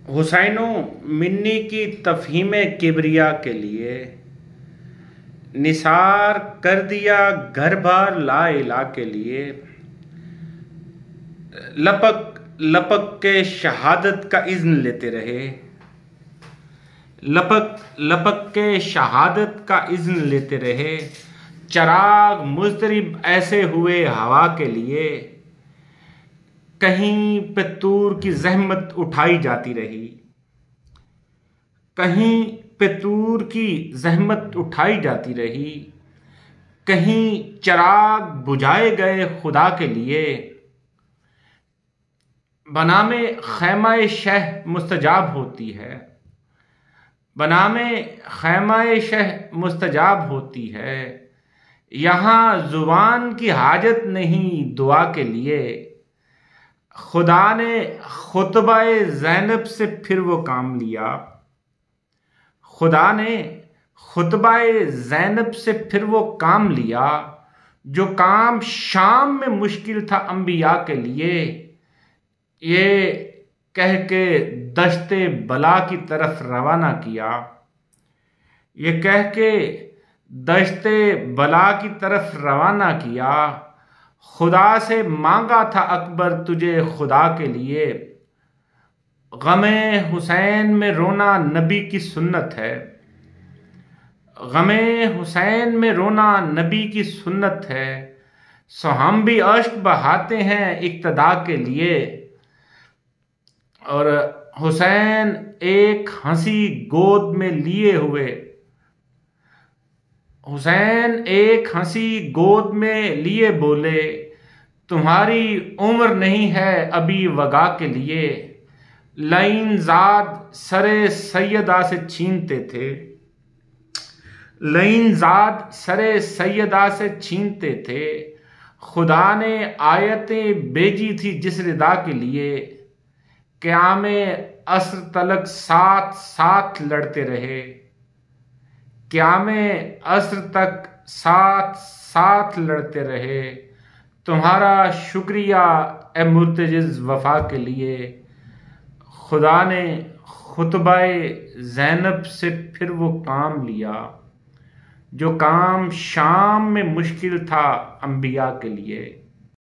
हुसैनो मिन्नी की तफहीम किबरिया के लिए निसार कर दिया घर बार ला इला के लिए। लपक लपक के शहादत का इज़्न लेते रहे, लपक लपक के शहादत का इज़्न लेते रहे। चराग मुज़दरिब ऐसे हुए हवा के लिए, कहीं पे तूर की जहमत उठाई जाती रही, कहीं पे तूर की जहमत उठाई जाती रही। कहीं चराग बुझाए गए खुदा के लिए, बनामे खैमाए शह मुस्तजाब होती है, बनामे खैमाए शह मुस्तजाब होती है। यहाँ जुबान की हाजत नहीं दुआ के लिए, खुदा ने खुतबाए ज़ैनब से फिर वो काम लिया, खुदा ने खुतबाए ज़ैनब से फिर वो काम लिया। जो काम शाम में मुश्किल था अंबिया के लिए, ये कह के दश्ते बला की तरफ रवाना किया, ये कह के दश्ते बला की तरफ रवाना किया। खुदा से मांगा था अकबर तुझे खुदा के लिए, गमे हुसैन में रोना नबी की सुन्नत है, गमे हुसैन में रोना नबी की सुन्नत है। सो हम भी अश्क बहाते हैं इक्तदा के लिए। और हुसैन एक हंसी गोद में लिए हुए, हुसैन एक हंसी गोद में लिए बोले, तुम्हारी उम्र नहीं है अभी वगा के लिए। लाइन ज़ाद सरे सैयदा से छीनते थे, लाइन ज़ाद सरे सैयदा से छीनते थे। खुदा ने आयतें भेजी थी जिस रिदा के लिए, क़यामे अस्र तलक साथ साथ लड़ते रहे, क़यामे अस्र तक साथ साथ लड़ते रहे। तुम्हारा शुक्रिया ए मुर्तजिज़ वफा के लिए। खुदा ने खुतबाए ज़ैनब से फिर वो काम लिया, जो काम शाम में मुश्किल था अंबिया के लिए।